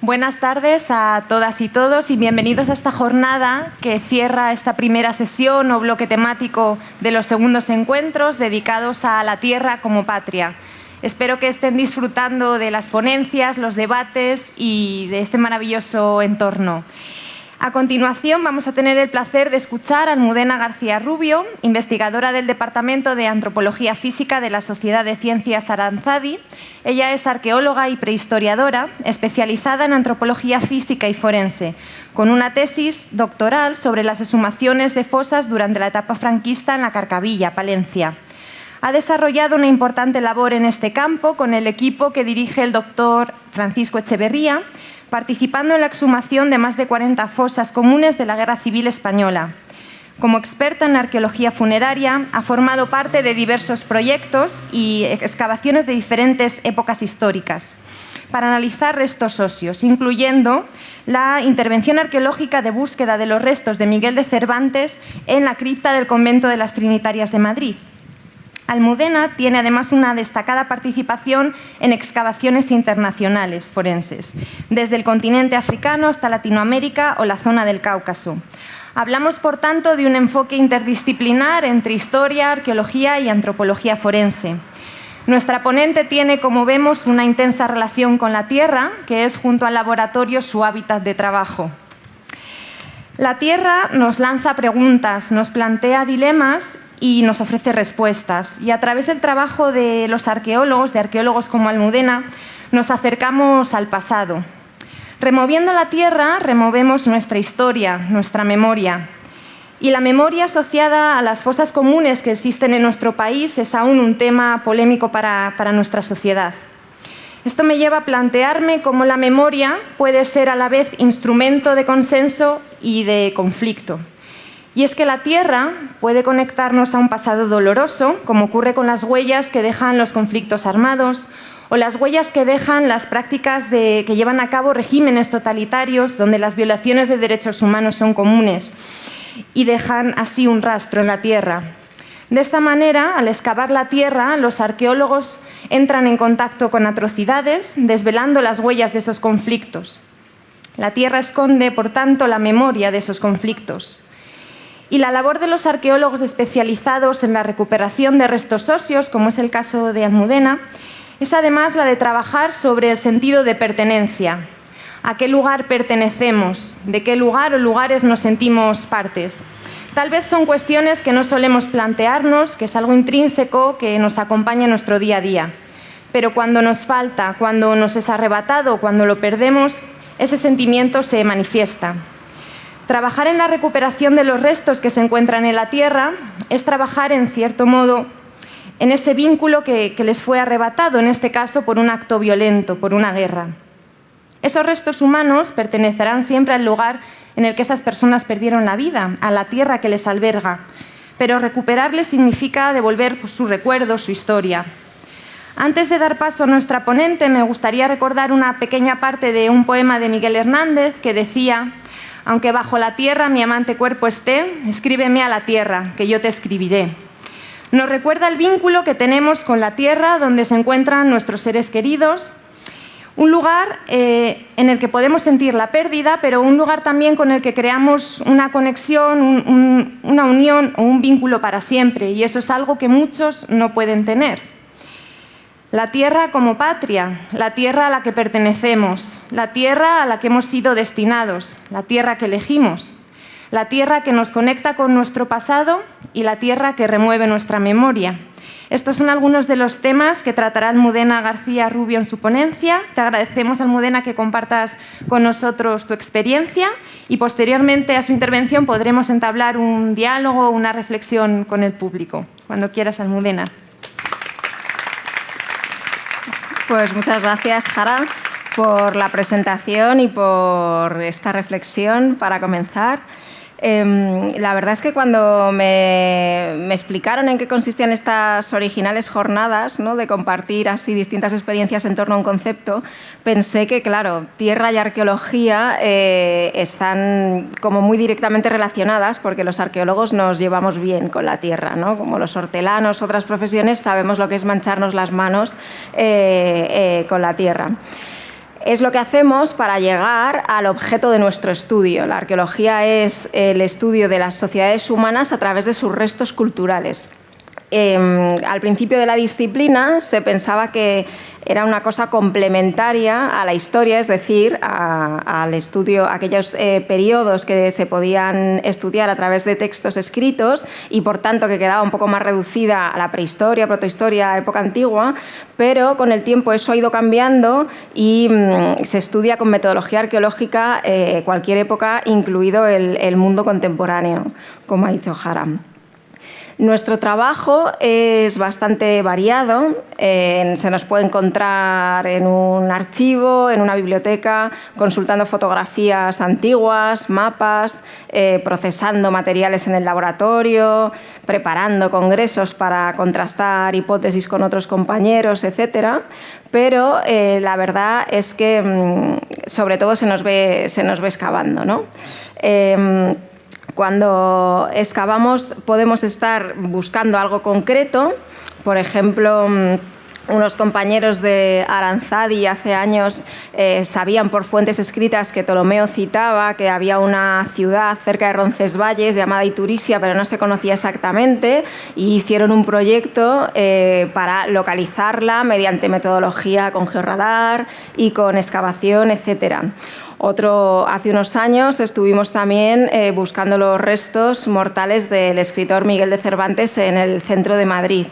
Buenas tardes a todas y todos y bienvenidos a esta jornada que cierra esta primera sesión o bloque temático de los segundos encuentros dedicados a la tierra como patria. Espero que estén disfrutando de las ponencias, los debates y de este maravilloso entorno. A continuación vamos a tener el placer de escuchar a Almudena García Rubio, investigadora del Departamento de Antropología Física de la Sociedad de Ciencias Aranzadi. Ella es arqueóloga y prehistoriadora, especializada en antropología física y forense, con una tesis doctoral sobre las exhumaciones de fosas durante la etapa franquista en la Carcavilla, Palencia. Ha desarrollado una importante labor en este campo con el equipo que dirige el doctor Francisco Echeverría, participando en la exhumación de más de 40 fosas comunes de la Guerra Civil Española. Como experta en arqueología funeraria, ha formado parte de diversos proyectos y excavaciones de diferentes épocas históricas para analizar restos óseos, incluyendo la intervención arqueológica de búsqueda de los restos de Miguel de Cervantes en la cripta del Convento de las Trinitarias de Madrid. Almudena tiene además una destacada participación en excavaciones internacionales forenses, desde el continente africano hasta Latinoamérica o la zona del Cáucaso. Hablamos, por tanto, de un enfoque interdisciplinar entre historia, arqueología y antropología forense. Nuestra ponente tiene, como vemos, una intensa relación con la tierra, que es, junto al laboratorio, su hábitat de trabajo. La tierra nos lanza preguntas, nos plantea dilemas y nos ofrece respuestas. Y a través del trabajo de los arqueólogos, de arqueólogos como Almudena, nos acercamos al pasado. Removiendo la tierra, removemos nuestra historia, nuestra memoria. Y la memoria asociada a las fosas comunes que existen en nuestro país es aún un tema polémico para nuestra sociedad. Esto me lleva a plantearme cómo la memoria puede ser a la vez instrumento de consenso y de conflicto. Y es que la tierra puede conectarnos a un pasado doloroso, como ocurre con las huellas que dejan los conflictos armados o las huellas que dejan las prácticas que llevan a cabo regímenes totalitarios donde las violaciones de derechos humanos son comunes y dejan así un rastro en la tierra. De esta manera, al excavar la tierra, los arqueólogos entran en contacto con atrocidades, desvelando las huellas de esos conflictos. La tierra esconde, por tanto, la memoria de esos conflictos. Y la labor de los arqueólogos especializados en la recuperación de restos óseos, como es el caso de Almudena, es además la de trabajar sobre el sentido de pertenencia. ¿A qué lugar pertenecemos? ¿De qué lugar o lugares nos sentimos partes? Tal vez son cuestiones que no solemos plantearnos, que es algo intrínseco que nos acompaña en nuestro día a día. Pero cuando nos falta, cuando nos es arrebatado, cuando lo perdemos, ese sentimiento se manifiesta. Trabajar en la recuperación de los restos que se encuentran en la tierra es trabajar, en cierto modo, en ese vínculo que les fue arrebatado, en este caso por un acto violento, por una guerra. Esos restos humanos pertenecerán siempre al lugar en el que esas personas perdieron la vida, a la tierra que les alberga, pero recuperarles significa devolver su recuerdo, su historia. Antes de dar paso a nuestra ponente, me gustaría recordar una pequeña parte de un poema de Miguel Hernández que decía: «Aunque bajo la tierra mi amante cuerpo esté, escríbeme a la tierra, que yo te escribiré». Nos recuerda el vínculo que tenemos con la tierra, donde se encuentran nuestros seres queridos, un lugar en el que podemos sentir la pérdida, pero un lugar también con el que creamos una conexión, una unión o un vínculo para siempre, y eso es algo que muchos no pueden tener. La tierra como patria, la tierra a la que pertenecemos, la tierra a la que hemos sido destinados, la tierra que elegimos, la tierra que nos conecta con nuestro pasado y la tierra que remueve nuestra memoria. Estos son algunos de los temas que tratará Almudena García Rubio en su ponencia. Te agradecemos, Almudena, que compartas con nosotros tu experiencia y posteriormente a su intervención podremos entablar un diálogo, una reflexión con el público. Cuando quieras, Almudena. Pues muchas gracias, Jara, por la presentación y por esta reflexión para comenzar. La verdad es que cuando me explicaron en qué consistían estas originales jornadas, ¿no?, de compartir así distintas experiencias en torno a un concepto, pensé que, claro, tierra y arqueología están como muy directamente relacionadas porque los arqueólogos nos llevamos bien con la tierra, ¿no? Como los hortelanos, otras profesiones, sabemos lo que es mancharnos las manos con la tierra. Es lo que hacemos para llegar al objeto de nuestro estudio. La arqueología es el estudio de las sociedades humanas a través de sus restos culturales. Al principio de la disciplina se pensaba que era una cosa complementaria a la historia, es decir, al estudio, aquellos periodos que se podían estudiar a través de textos escritos y, por tanto, que quedaba un poco más reducida a la prehistoria, protohistoria, época antigua, pero con el tiempo eso ha ido cambiando y se estudia con metodología arqueológica cualquier época, incluido el mundo contemporáneo, como ha dicho Jara. Nuestro trabajo es bastante variado, se nos puede encontrar en un archivo, en una biblioteca, consultando fotografías antiguas, mapas, procesando materiales en el laboratorio, preparando congresos para contrastar hipótesis con otros compañeros, etc. Pero la verdad es que sobre todo se nos ve excavando, ¿no? Cuando excavamos podemos estar buscando algo concreto, por ejemplo, unos compañeros de Aranzadi hace años sabían por fuentes escritas que Ptolomeo citaba que había una ciudad cerca de Roncesvalles llamada Iturisia, pero no se conocía exactamente, y hicieron un proyecto para localizarla mediante metodología con georradar y con excavación, etc. Hace unos años estuvimos también buscando los restos mortales del escritor Miguel de Cervantes en el centro de Madrid.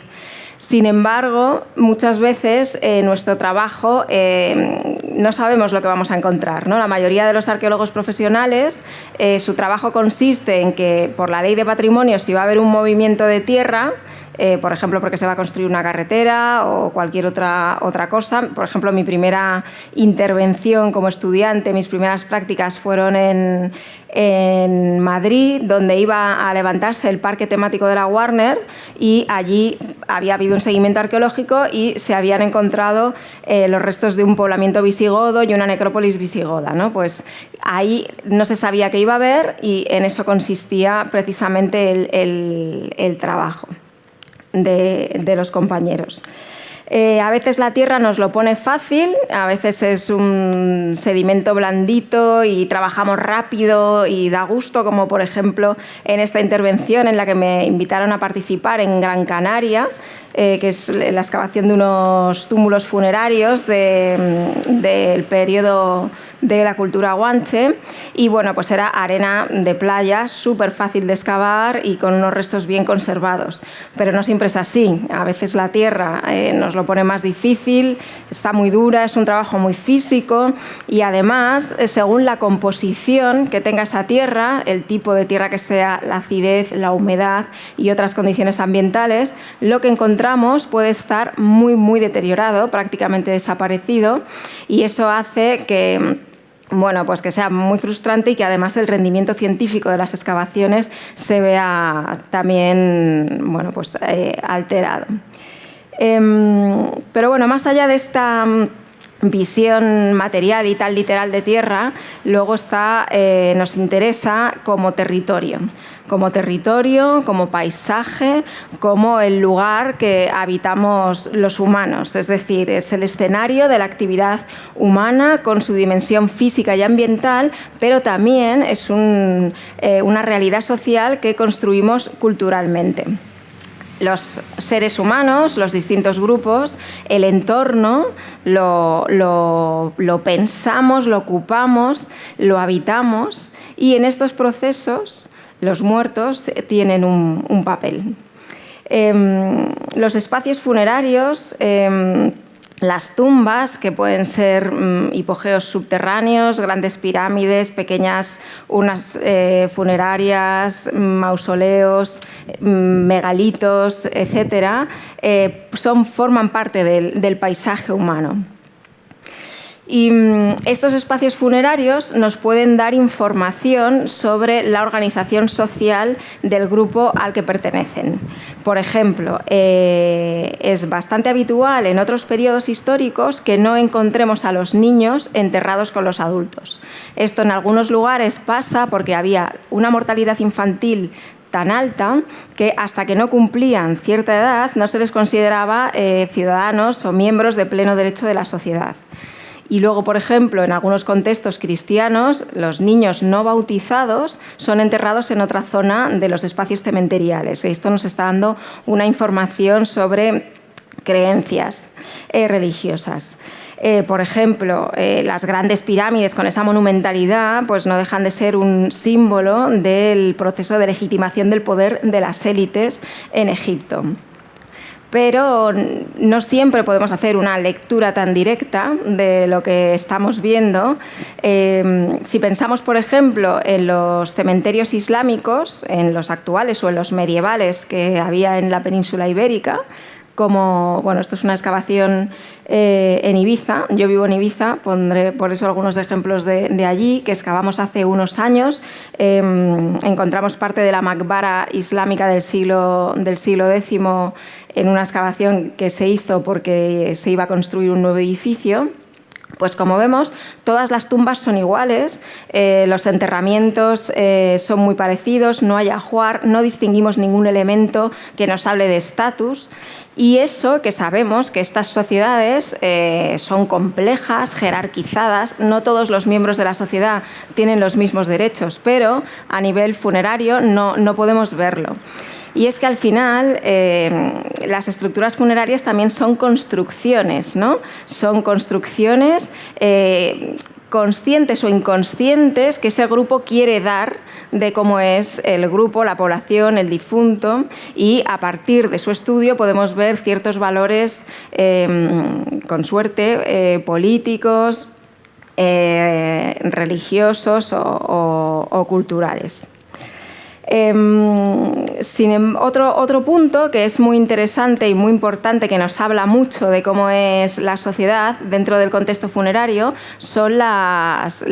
Sin embargo, muchas veces nuestro trabajo no sabemos lo que vamos a encontrar, ¿no? La mayoría de los arqueólogos profesionales, su trabajo consiste en que, por la ley de patrimonio, si va a haber un movimiento de tierra, por ejemplo, porque se va a construir una carretera o cualquier otra cosa. Por ejemplo, mi primera intervención como estudiante, mis primeras prácticas fueron en Madrid, donde iba a levantarse el parque temático de la Warner, y allí había habido un seguimiento arqueológico y se habían encontrado los restos de un poblamiento visigodo y una necrópolis visigoda, ¿no? Pues ahí no se sabía qué iba a haber y en eso consistía precisamente el trabajo de los compañeros. A veces la tierra nos lo pone fácil, a veces es un sedimento blandito y trabajamos rápido y da gusto, como por ejemplo en esta intervención en la que me invitaron a participar en Gran Canaria, que es la excavación de unos túmulos funerarios del periodo de la cultura guanche, y bueno, pues era arena de playa, súper fácil de excavar y con unos restos bien conservados. Pero no siempre es así, a veces la tierra nos lo pone más difícil, está muy dura, es un trabajo muy físico y además, según la composición que tenga esa tierra, el tipo de tierra que sea, la acidez, la humedad y otras condiciones ambientales, lo que encontramos puede estar muy, muy deteriorado, prácticamente desaparecido, y eso hace que pues que sea muy frustrante y que además el rendimiento científico de las excavaciones se vea también alterado. Pero bueno, más allá de esta visión material y tan literal de tierra, luego nos interesa como territorio, como paisaje, como el lugar que habitamos los humanos, es decir, es el escenario de la actividad humana con su dimensión física y ambiental, pero también es una realidad social que construimos culturalmente. Los seres humanos, los distintos grupos, el entorno lo pensamos, lo ocupamos, lo habitamos, y en estos procesos los muertos tienen un papel. Los espacios funerarios, las tumbas, que pueden ser hipogeos subterráneos, grandes pirámides, pequeñas urnas funerarias, mausoleos, megalitos, etc., forman parte del paisaje humano. Y estos espacios funerarios nos pueden dar información sobre la organización social del grupo al que pertenecen. Por ejemplo, es bastante habitual en otros periodos históricos que no encontremos a los niños enterrados con los adultos. Esto en algunos lugares pasa porque había una mortalidad infantil tan alta que hasta que no cumplían cierta edad no se les consideraba ciudadanos o miembros de pleno derecho de la sociedad. Y luego, por ejemplo, en algunos contextos cristianos, los niños no bautizados son enterrados en otra zona de los espacios cementeriales. Esto nos está dando una información sobre creencias religiosas. Por ejemplo, las grandes pirámides con esa monumentalidad pues no dejan de ser un símbolo del proceso de legitimación del poder de las élites en Egipto. Pero no siempre podemos hacer una lectura tan directa de lo que estamos viendo. Si pensamos, por ejemplo, en los cementerios islámicos, en los actuales o en los medievales que había en la península ibérica, como, bueno, esto es una excavación en Ibiza, yo vivo en Ibiza, pondré por eso algunos ejemplos de allí, que excavamos hace unos años. Encontramos parte de la Makbara islámica del siglo X en una excavación que se hizo porque se iba a construir un nuevo edificio. Pues como vemos, todas las tumbas son iguales, los enterramientos son muy parecidos, no hay ajuar, no distinguimos ningún elemento que nos hable de estatus. Y eso que sabemos, que estas sociedades son complejas, jerarquizadas, no todos los miembros de la sociedad tienen los mismos derechos, pero a nivel funerario no podemos verlo. Y es que al final las estructuras funerarias también son construcciones, ¿no? Son construcciones conscientes o inconscientes que ese grupo quiere dar de cómo es el grupo, la población, el difunto, y a partir de su estudio podemos ver ciertos valores, con suerte, políticos, religiosos o culturales. Otro punto que es muy interesante y muy importante, que nos habla mucho de cómo es la sociedad dentro del contexto funerario, son los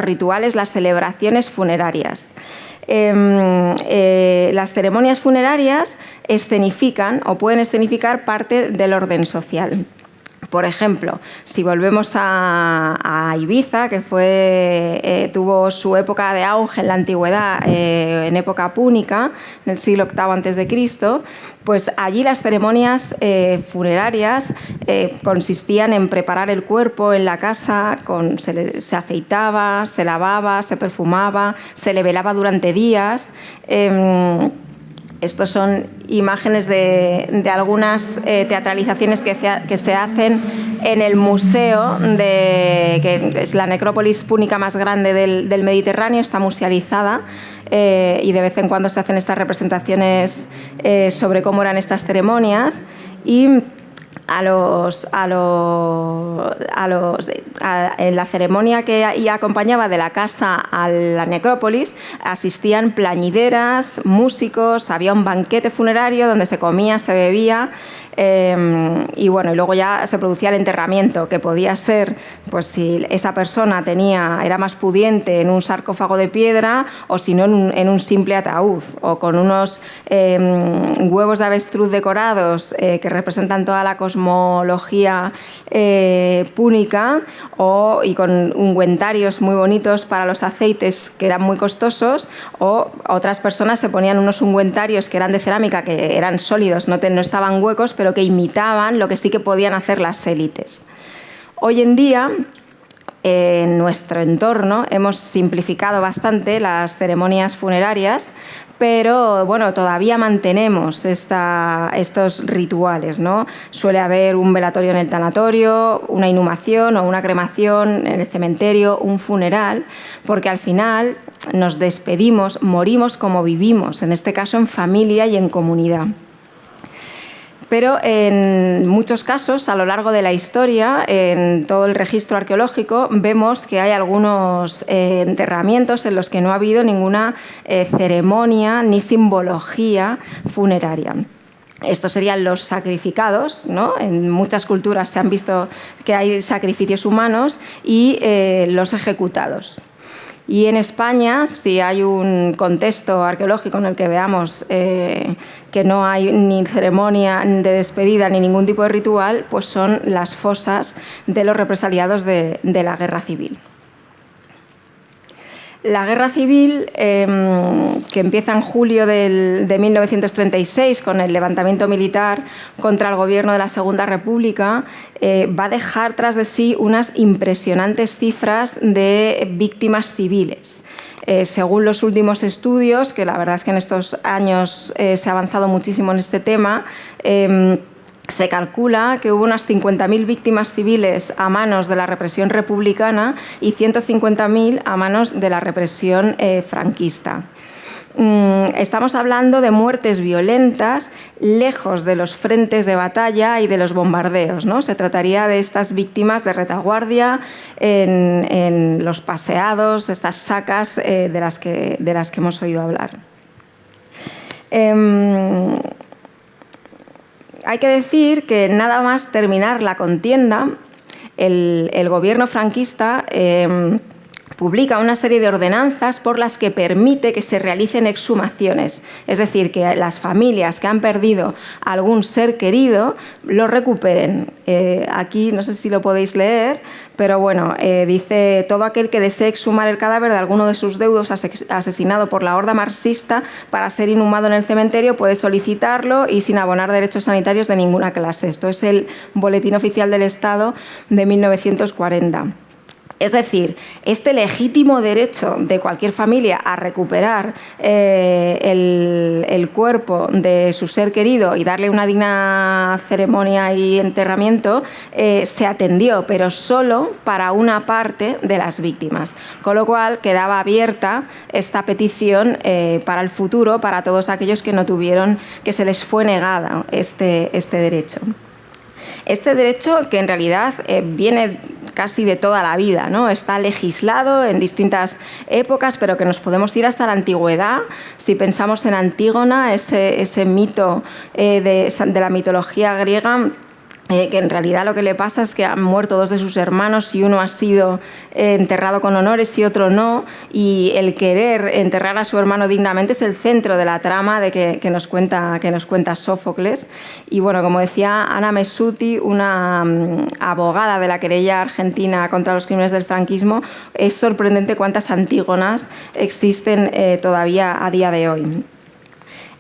rituales, las celebraciones funerarias. Las ceremonias funerarias escenifican o pueden escenificar parte del orden social. Por ejemplo, si volvemos a Ibiza, que tuvo su época de auge en la antigüedad, en época púnica, en el siglo VIII a.C., pues allí las ceremonias funerarias consistían en preparar el cuerpo en la casa, se afeitaba, se lavaba, se perfumaba, se le velaba durante días. Estos son imágenes de algunas teatralizaciones que se hacen en el museo, que es la necrópolis púnica más grande del Mediterráneo, está musealizada, y de vez en cuando se hacen estas representaciones sobre cómo eran estas ceremonias. Y en la ceremonia que acompañaba de la casa a la necrópolis asistían plañideras, músicos, había un banquete funerario donde se comía, se bebía, y luego ya se producía el enterramiento, que podía ser, pues si esa persona era más pudiente, en un sarcófago de piedra, o si no en un simple ataúd, o con unos huevos de avestruz decorados que representan toda la cosmología púnica, y con ungüentarios muy bonitos para los aceites, que eran muy costosos, o otras personas se ponían unos ungüentarios que eran de cerámica, que eran sólidos, no estaban huecos, pero que imitaban lo que sí que podían hacer las élites. Hoy en día, en nuestro entorno, hemos simplificado bastante las ceremonias funerarias, pero todavía mantenemos estos rituales, ¿no? Suele haber un velatorio en el tanatorio, una inhumación o una cremación en el cementerio, un funeral, porque al final nos despedimos, morimos como vivimos, en este caso en familia y en comunidad. Pero en muchos casos, a lo largo de la historia, en todo el registro arqueológico, vemos que hay algunos enterramientos en los que no ha habido ninguna ceremonia ni simbología funeraria. Estos serían los sacrificados, ¿no? En muchas culturas se han visto que hay sacrificios humanos, y los ejecutados. Y en España, si hay un contexto arqueológico en el que veamos que no hay ni ceremonia de despedida ni ningún tipo de ritual, pues son las fosas de los represaliados de la Guerra Civil. La guerra civil, que empieza en julio de 1936 con el levantamiento militar contra el gobierno de la Segunda República, va a dejar tras de sí unas impresionantes cifras de víctimas civiles. Según los últimos estudios, que la verdad es que en estos años se ha avanzado muchísimo en este tema, se calcula que hubo unas 50.000 víctimas civiles a manos de la represión republicana y 150.000 a manos de la represión franquista. Estamos hablando de muertes violentas lejos de los frentes de batalla y de los bombardeos, ¿no? Se trataría de estas víctimas de retaguardia en los paseados, estas sacas de las que hemos oído hablar. Hay que decir que nada más terminar la contienda, el gobierno franquista publica una serie de ordenanzas por las que permite que se realicen exhumaciones, es decir, que las familias que han perdido algún ser querido lo recuperen. Aquí no sé si lo podéis leer, pero bueno, dice: todo aquel que desee exhumar el cadáver de alguno de sus deudos asesinado por la horda marxista para ser inhumado en el cementerio puede solicitarlo y sin abonar derechos sanitarios de ninguna clase. Esto es el Boletín Oficial del Estado de 1940. Es decir, este legítimo derecho de cualquier familia a recuperar el cuerpo de su ser querido y darle una digna ceremonia y enterramiento se atendió, pero solo para una parte de las víctimas. Con lo cual quedaba abierta esta petición para el futuro, para todos aquellos que no tuvieron, que se les fue negado este derecho. Este derecho, que en realidad viene casi de toda la vida, ¿no? Está legislado en distintas épocas, pero que nos podemos ir hasta la antigüedad. Si pensamos en Antígona, ese mito de la mitología griega, que en realidad lo que le pasa es que han muerto dos de sus hermanos y uno ha sido enterrado con honores y otro no, y el querer enterrar a su hermano dignamente es el centro de la trama que nos cuenta Sófocles. Y bueno, como decía Ana Messuti, una abogada de la querella argentina contra los crímenes del franquismo, es sorprendente cuántas Antígonas existen todavía a día de hoy.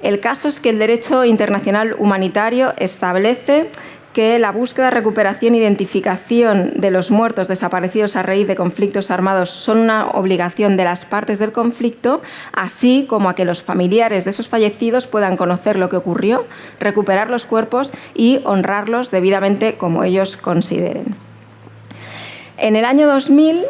El caso es que el derecho internacional humanitario establece que la búsqueda, recuperación e identificación de los muertos desaparecidos a raíz de conflictos armados son una obligación de las partes del conflicto, así como a que los familiares de esos fallecidos puedan conocer lo que ocurrió, recuperar los cuerpos y honrarlos debidamente como ellos consideren. En el año 2000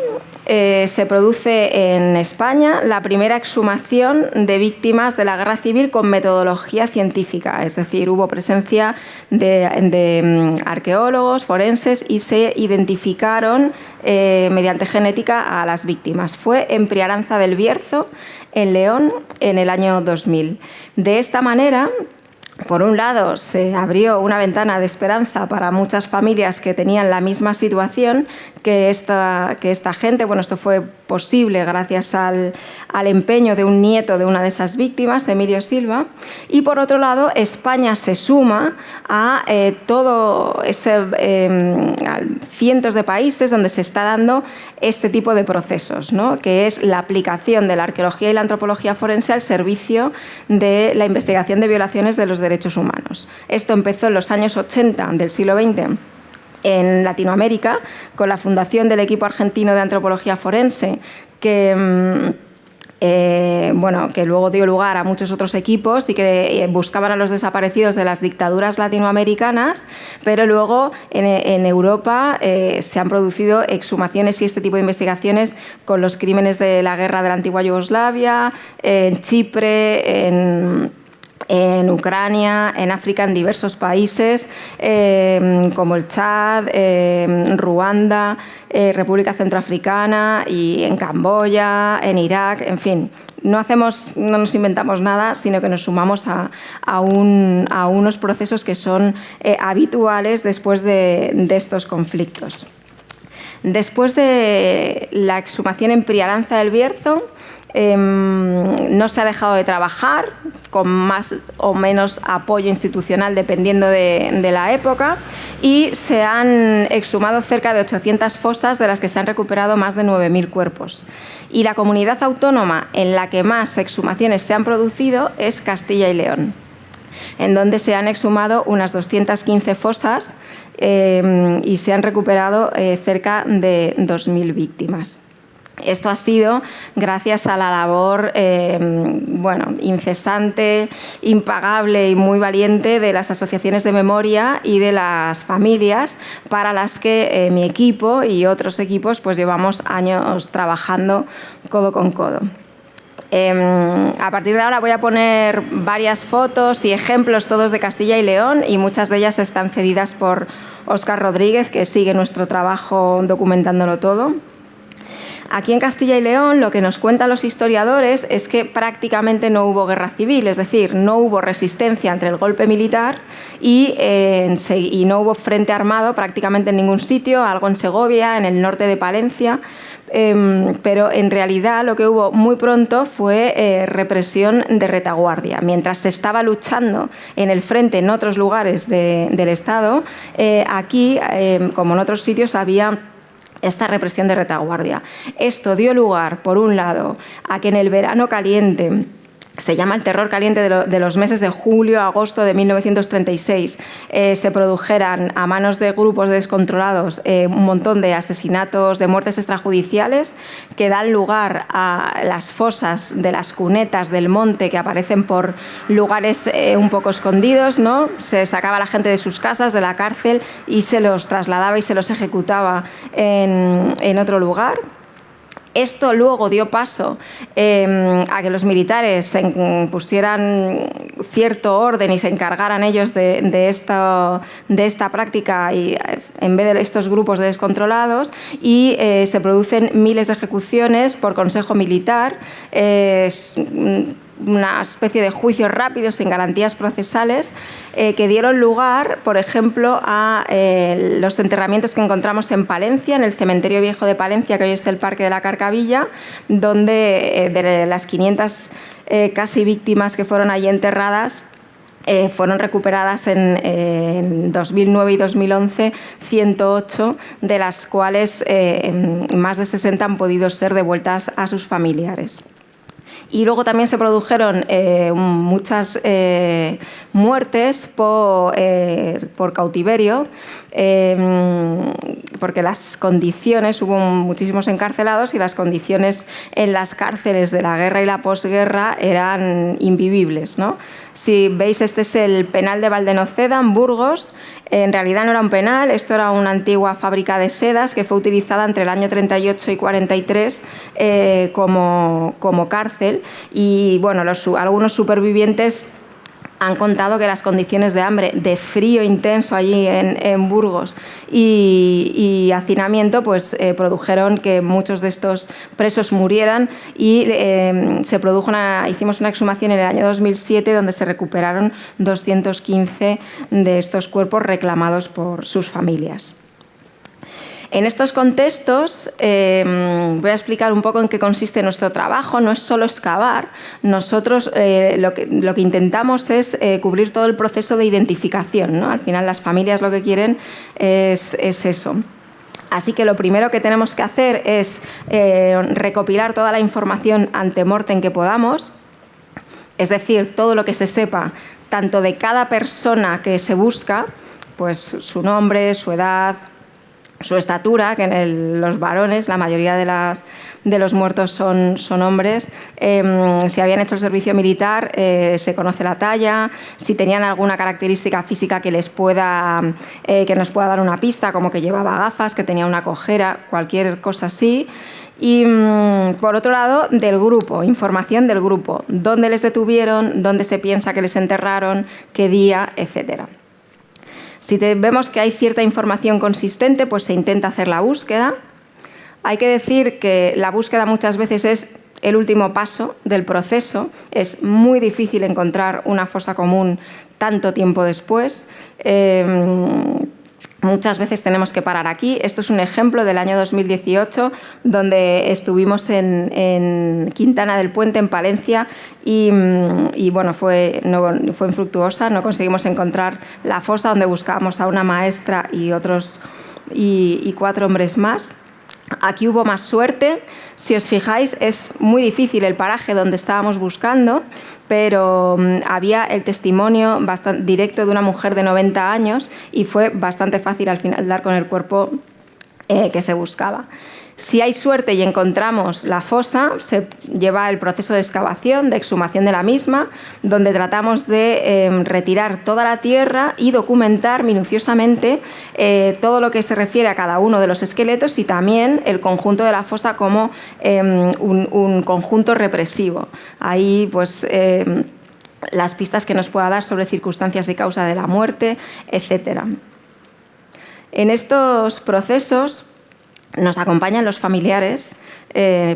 se produce en España la primera exhumación de víctimas de la guerra civil con metodología científica, es decir, hubo presencia de arqueólogos, forenses y se identificaron mediante genética a las víctimas. Fue en Priaranza del Bierzo, en León, en el año 2000. De esta manera, por un lado, se abrió una ventana de esperanza para muchas familias que tenían la misma situación que esta gente. Bueno, esto fue posible gracias al empeño de un nieto de una de esas víctimas, Emilio Silva. Y por otro lado, España se suma a cientos de países donde se está dando este tipo de procesos, ¿no? Que es la aplicación de la arqueología y la antropología forense al servicio de la investigación de violaciones de los derechos humanos. Esto empezó en los años 80 del siglo XX en Latinoamérica, con la fundación del equipo argentino de antropología forense, que luego dio lugar a muchos otros equipos y que buscaban a los desaparecidos de las dictaduras latinoamericanas, pero luego en Europa se han producido exhumaciones y este tipo de investigaciones con los crímenes de la guerra de la antigua Yugoslavia, en Chipre, en Ucrania, en África, en diversos países como el Chad, Ruanda, República Centroafricana y en Camboya, en Irak, en fin. No nos inventamos nada, sino que nos sumamos a unos procesos que son habituales después de estos conflictos. Después de la exhumación en Priaranza del Bierzo, no se ha dejado de trabajar, con más o menos apoyo institucional dependiendo de la época, y se han exhumado cerca de 800 fosas, de las que se han recuperado más de 9.000 cuerpos. Y la comunidad autónoma en la que más exhumaciones se han producido es Castilla y León, en donde se han exhumado unas 215 fosas y se han recuperado cerca de 2.000 víctimas. Esto ha sido gracias a la labor incesante, impagable y muy valiente de las asociaciones de memoria y de las familias, para las que mi equipo y otros equipos pues llevamos años trabajando codo con codo. A partir de ahora voy a poner varias fotos y ejemplos, todos de Castilla y León, y muchas de ellas están cedidas por Óscar Rodríguez, que sigue nuestro trabajo documentándolo todo. Aquí en Castilla y León lo que nos cuentan los historiadores es que prácticamente no hubo guerra civil, es decir, no hubo resistencia ante el golpe militar y no hubo frente armado prácticamente en ningún sitio, algo en Segovia, en el norte de Palencia, pero en realidad lo que hubo muy pronto fue represión de retaguardia. Mientras se estaba luchando en el frente en otros lugares del Estado, aquí, como en otros sitios, había esta represión de retaguardia. Esto dio lugar, por un lado, a que en el verano caliente, se llama el terror caliente de los meses de julio a agosto de 1936, se produjeran a manos de grupos descontrolados un montón de asesinatos, de muertes extrajudiciales, que dan lugar a las fosas de las cunetas del monte, que aparecen por lugares un poco escondidos, ¿no? Se sacaba a la gente de sus casas, de la cárcel, y se los trasladaba y se los ejecutaba en otro lugar. Esto luego dio paso a que los militares pusieran cierto orden y se encargaran ellos de esta práctica, y en vez de estos grupos de descontrolados, y se producen miles de ejecuciones por consejo militar, una especie de juicios rápidos sin garantías procesales, que dieron lugar, por ejemplo, a los enterramientos que encontramos en Palencia, en el cementerio viejo de Palencia, que hoy es el Parque de la Carcavilla, donde de las 500 casi víctimas que fueron allí enterradas, fueron recuperadas en 2009 y 2011 108, de las cuales más de 60 han podido ser devueltas a sus familiares. Y luego también se produjeron muchas muertes por cautiverio, porque las condiciones, hubo muchísimos encarcelados y las condiciones en las cárceles de la guerra y la posguerra eran invivibles, ¿no? Si veis, este es el penal de Valdenoceda, en Burgos. En realidad no era un penal, esto era una antigua fábrica de sedas que fue utilizada entre el año 38 y 43 como cárcel. Y bueno, algunos supervivientes han contado que las condiciones de hambre, de frío intenso allí en Burgos y hacinamiento, pues produjeron que muchos de estos presos murieran, y hicimos una exhumación en el año 2007 donde se recuperaron 215 de estos cuerpos reclamados por sus familias. En estos contextos voy a explicar un poco en qué consiste nuestro trabajo. No es solo excavar. Nosotros lo que intentamos es cubrir todo el proceso de identificación, ¿no? Al final las familias lo que quieren es eso. Así que lo primero que tenemos que hacer es recopilar toda la información ante mortem que podamos, es decir, todo lo que se sepa, tanto de cada persona que se busca, pues su nombre, su edad, su estatura, que en los varones, la mayoría de los muertos son hombres, si habían hecho el servicio militar, se conoce la talla, si tenían alguna característica física que nos pueda dar una pista, como que llevaba gafas, que tenía una cojera, cualquier cosa así. Y por otro lado, del grupo, información del grupo, dónde les detuvieron, dónde se piensa que les enterraron, qué día, etcétera. Si vemos que hay cierta información consistente, pues se intenta hacer la búsqueda. Hay que decir que la búsqueda muchas veces es el último paso del proceso. Es muy difícil encontrar una fosa común tanto tiempo después. Muchas veces tenemos que parar aquí. Esto es un ejemplo del año 2018, donde estuvimos en Quintana del Puente, en Palencia, y bueno, fue infructuosa. No conseguimos encontrar la fosa donde buscábamos a una maestra y 4 hombres más. Aquí hubo más suerte. Si os fijáis, es muy difícil el paraje donde estábamos buscando, pero había el testimonio bastante directo de una mujer de 90 años y fue bastante fácil al final dar con el cuerpo que se buscaba. Si hay suerte y encontramos la fosa, se lleva el proceso de excavación, de exhumación de la misma, donde tratamos de retirar toda la tierra y documentar minuciosamente todo lo que se refiere a cada uno de los esqueletos y también el conjunto de la fosa como un conjunto represivo. Ahí, pues, las pistas que nos pueda dar sobre circunstancias y causa de la muerte, etc. En estos procesos nos acompañan los familiares,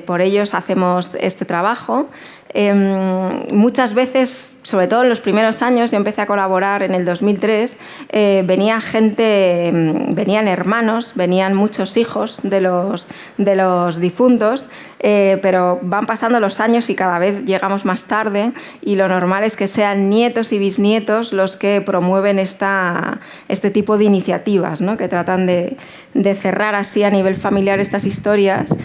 por ellos hacemos este trabajo. Muchas veces, sobre todo en los primeros años, yo empecé a colaborar en el 2003, venía gente, venían hermanos, venían muchos hijos de los difuntos, pero van pasando los años y cada vez llegamos más tarde y lo normal es que sean nietos y bisnietos los que promueven este tipo de iniciativas, ¿no? Que tratan de cerrar así a nivel familiar estas historias.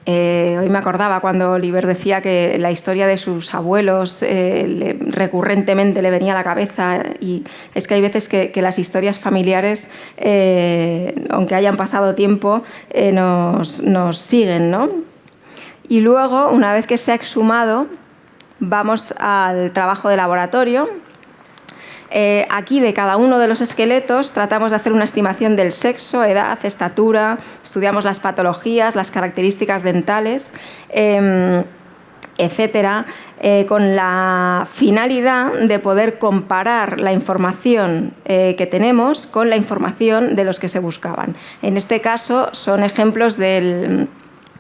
Hoy me acordaba cuando Oliver decía que la historia de sus abuelos recurrentemente le venía a la cabeza, y es que hay veces que las historias familiares, aunque hayan pasado tiempo, nos siguen, ¿no? Y luego, una vez que se ha exhumado, vamos al trabajo de laboratorio. Aquí, de cada uno de los esqueletos, tratamos de hacer una estimación del sexo, edad, estatura, estudiamos las patologías, las características dentales, etcétera, con la finalidad de poder comparar la información que tenemos con la información de los que se buscaban. En este caso, son ejemplos del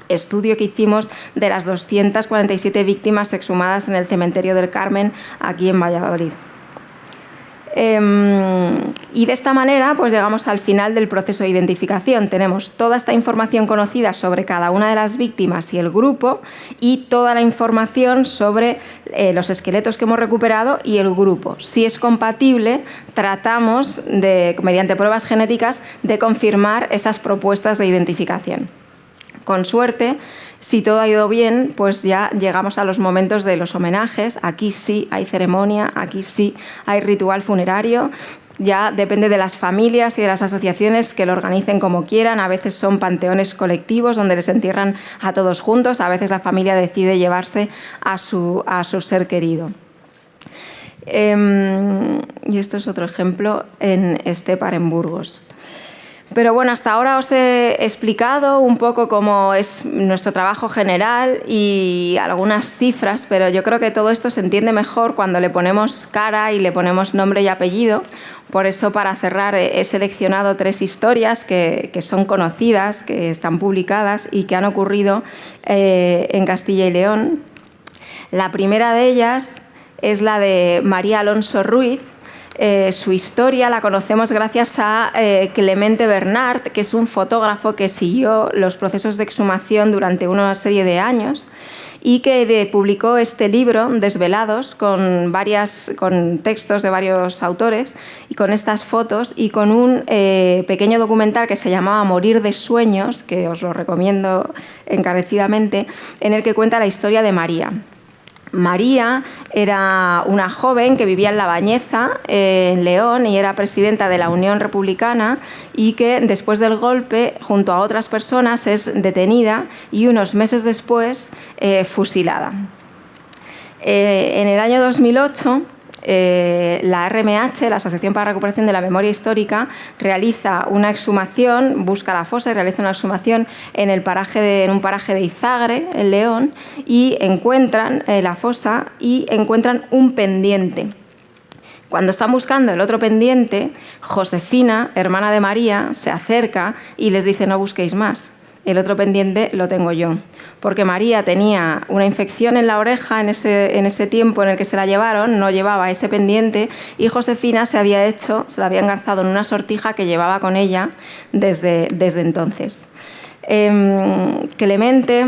estudio que hicimos de las 247 víctimas exhumadas en el cementerio del Carmen, aquí en Valladolid. Y de esta manera, pues llegamos al final del proceso de identificación. Tenemos toda esta información conocida sobre cada una de las víctimas y el grupo, y toda la información sobre los esqueletos que hemos recuperado y el grupo. Si es compatible, tratamos mediante pruebas genéticas de confirmar esas propuestas de identificación. Con suerte, si todo ha ido bien, pues ya llegamos a los momentos de los homenajes. Aquí sí hay ceremonia, aquí sí hay ritual funerario. Ya depende de las familias y de las asociaciones que lo organicen como quieran. A veces son panteones colectivos donde les entierran a todos juntos. A veces la familia decide llevarse a su ser querido. Y esto es otro ejemplo en Estepar, en Burgos. Pero bueno, hasta ahora os he explicado un poco cómo es nuestro trabajo general y algunas cifras, pero yo creo que todo esto se entiende mejor cuando le ponemos cara y le ponemos nombre y apellido. Por eso, para cerrar, he seleccionado 3 historias que son conocidas, que están publicadas y que han ocurrido en Castilla y León. La primera de ellas es la de María Alonso Ruiz. Su historia la conocemos gracias a Clemente Bernard, que es un fotógrafo que siguió los procesos de exhumación durante una serie de años y que publicó este libro, Desvelados, con textos de varios autores y con estas fotos y con un pequeño documental que se llamaba Morir de sueños, que os lo recomiendo encarecidamente, en el que cuenta la historia de María. María era una joven que vivía en La Bañeza, en León, y era presidenta de la Unión Republicana, y que después del golpe, junto a otras personas, es detenida y unos meses después fusilada. En el año 2008, la RMH, la Asociación para la Recuperación de la Memoria Histórica, realiza una exhumación, busca la fosa y realiza una exhumación en un paraje de Izagre, en León, y encuentran la fosa y encuentran un pendiente. Cuando están buscando el otro pendiente, Josefina, hermana de María, se acerca y les dice: no busquéis más. el otro pendiente lo tengo yo. Porque María tenía una infección en la oreja en ese tiempo en el que se la llevaron, no llevaba ese pendiente, y Josefina se la había engarzado en una sortija que llevaba con ella desde entonces. Clemente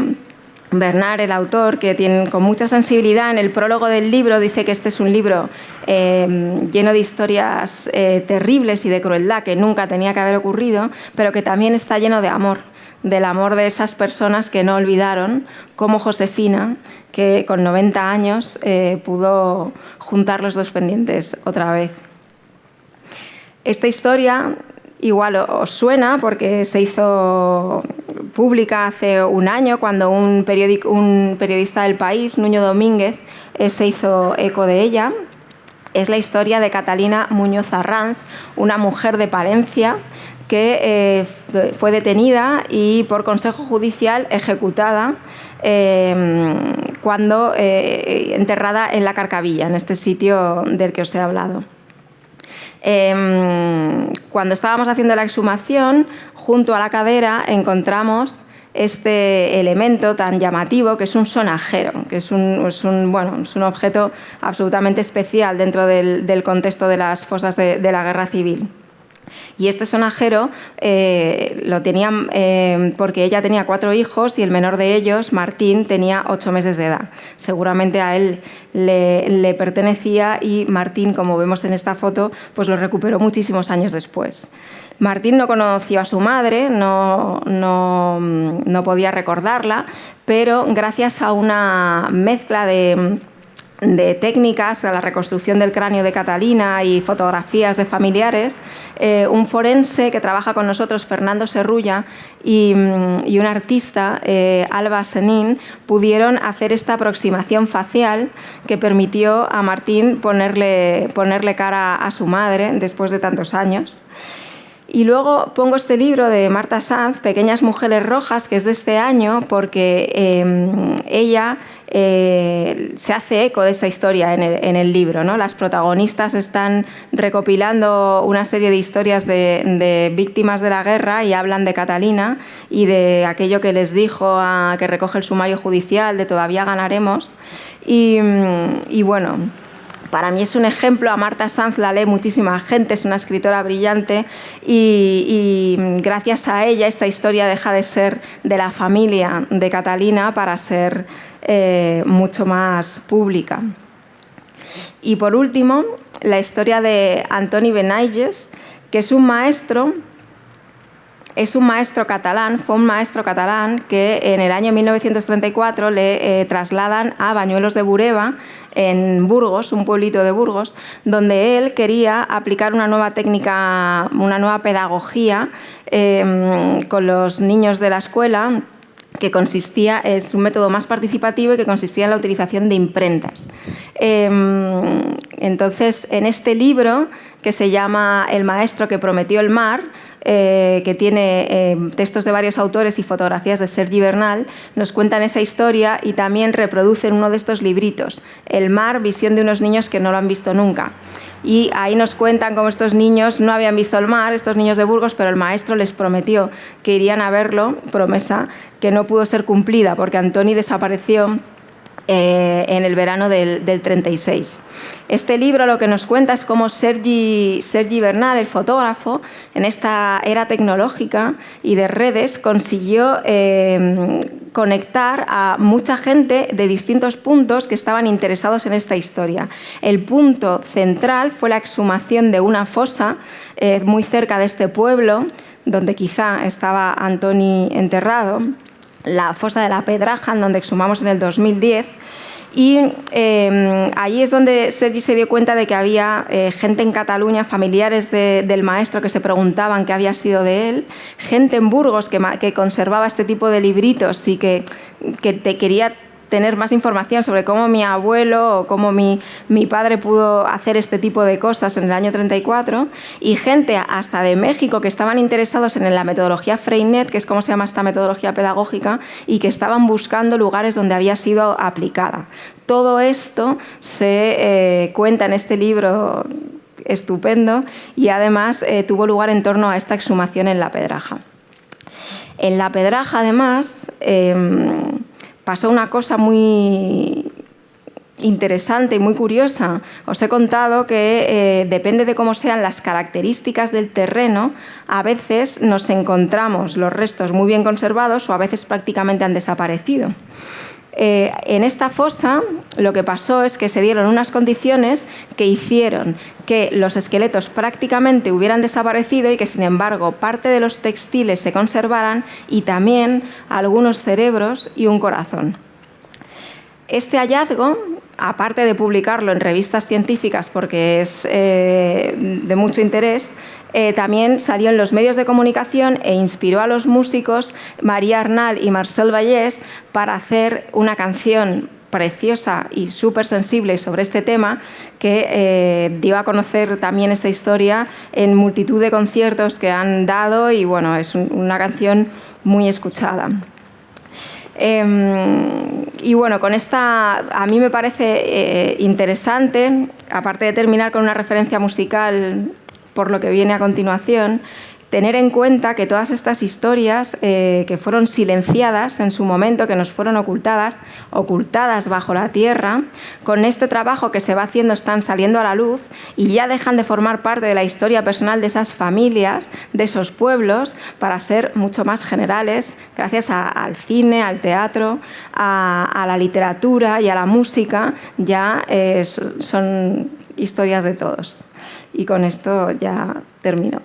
Bernard, el autor, que tiene con mucha sensibilidad, en el prólogo del libro dice que este es un libro lleno de historias terribles y de crueldad que nunca tenía que haber ocurrido, pero que también está lleno de amor, del amor de esas personas que no olvidaron, como Josefina, que con 90 años pudo juntar los dos pendientes otra vez. Esta historia igual os suena porque se hizo pública hace un año cuando un periodista del País, Nuño Domínguez, se hizo eco de ella. Es la historia de Catalina Muñoz Arranz, una mujer de Palencia que fue detenida y por consejo judicial ejecutada cuando enterrada en la Carcavilla, en este sitio del que os he hablado. Cuando estábamos haciendo la exhumación, junto a la cadera encontramos este elemento tan llamativo que es un sonajero, que es un objeto absolutamente especial dentro del contexto de las fosas de la Guerra Civil. Y este sonajero lo tenían porque ella tenía 4 hijos y el menor de ellos, Martín, tenía 8 meses de edad. Seguramente a él le pertenecía y Martín, como vemos en esta foto, pues lo recuperó muchísimos años después. Martín no conoció a su madre, no podía recordarla, pero gracias a una mezcla de técnicas, a la reconstrucción del cráneo de Catalina y fotografías de familiares, un forense que trabaja con nosotros, Fernando Serrulla, y un artista, Alba Senín, pudieron hacer esta aproximación facial que permitió a Martín ponerle cara a su madre después de tantos años. Y luego pongo este libro de Marta Sanz, Pequeñas mujeres rojas, que es de este año, porque ella se hace eco de esta historia en el libro, ¿no? Las protagonistas están recopilando una serie de historias de víctimas de la guerra y hablan de Catalina y de aquello que les dijo, que recoge el sumario judicial, de todavía ganaremos. Y bueno, para mí es un ejemplo. A Marta Sanz la lee muchísima gente, es una escritora brillante y gracias a ella esta historia deja de ser de la familia de Catalina para ser mucho más pública. Y por último, la historia de Antoni Benaiges, que es un maestro catalán, fue un maestro catalán que en el año 1934 le trasladan a Bañuelos de Bureba, en Burgos, un pueblito de Burgos, donde él quería aplicar una nueva técnica, una nueva pedagogía con los niños de la escuela, que es un método más participativo y que consistía en la utilización de imprentas. Entonces, en este libro, que se llama El maestro que prometió el mar, que tiene textos de varios autores y fotografías de Sergi Bernal, nos cuentan esa historia y también reproducen uno de estos libritos, El mar, visión de unos niños que no lo han visto nunca. Y ahí nos cuentan cómo estos niños no habían visto el mar, estos niños de Burgos, pero el maestro les prometió que irían a verlo, promesa que no pudo ser cumplida porque Antoni desapareció en el verano del 36. Este libro lo que nos cuenta es cómo Sergi Bernal, el fotógrafo, en esta era tecnológica y de redes, consiguió conectar a mucha gente de distintos puntos que estaban interesados en esta historia. El punto central fue la exhumación de una fosa muy cerca de este pueblo, donde quizá estaba Antoni enterrado, la fosa de la Pedraja, en donde exhumamos en el 2010, y allí es donde Sergi se dio cuenta de que había gente en Cataluña, familiares del maestro, que se preguntaban qué había sido de él, gente en Burgos que conservaba este tipo de libritos y que te quería tener más información sobre cómo mi abuelo o cómo mi padre pudo hacer este tipo de cosas en el año 34, y gente hasta de México que estaban interesados en la metodología Freinet, que es como se llama esta metodología pedagógica, y que estaban buscando lugares donde había sido aplicada. Todo esto se cuenta en este libro estupendo y además tuvo lugar en torno a esta exhumación en la Pedraja. En La Pedraja, además, pasó una cosa muy interesante y muy curiosa. Os he contado que depende de cómo sean las características del terreno, a veces nos encontramos los restos muy bien conservados o a veces prácticamente han desaparecido. En esta fosa lo que pasó es que se dieron unas condiciones que hicieron que los esqueletos prácticamente hubieran desaparecido y que, sin embargo, parte de los textiles se conservaran y también algunos cerebros y un corazón. Este hallazgo, aparte de publicarlo en revistas científicas porque es de mucho interés, también salió en los medios de comunicación e inspiró a los músicos María Arnal y Marcel Vallès para hacer una canción preciosa y súper sensible sobre este tema que dio a conocer también esta historia en multitud de conciertos que han dado y bueno, es una canción muy escuchada. Y bueno, con esta a mí me parece interesante, aparte de terminar con una referencia musical por lo que viene a continuación, tener en cuenta que todas estas historias que fueron silenciadas en su momento, que nos fueron ocultadas bajo la tierra, con este trabajo que se va haciendo están saliendo a la luz y ya dejan de formar parte de la historia personal de esas familias, de esos pueblos, para ser mucho más generales, gracias al cine, al teatro, a la literatura y a la música, ya son historias de todos. Y con esto ya termino.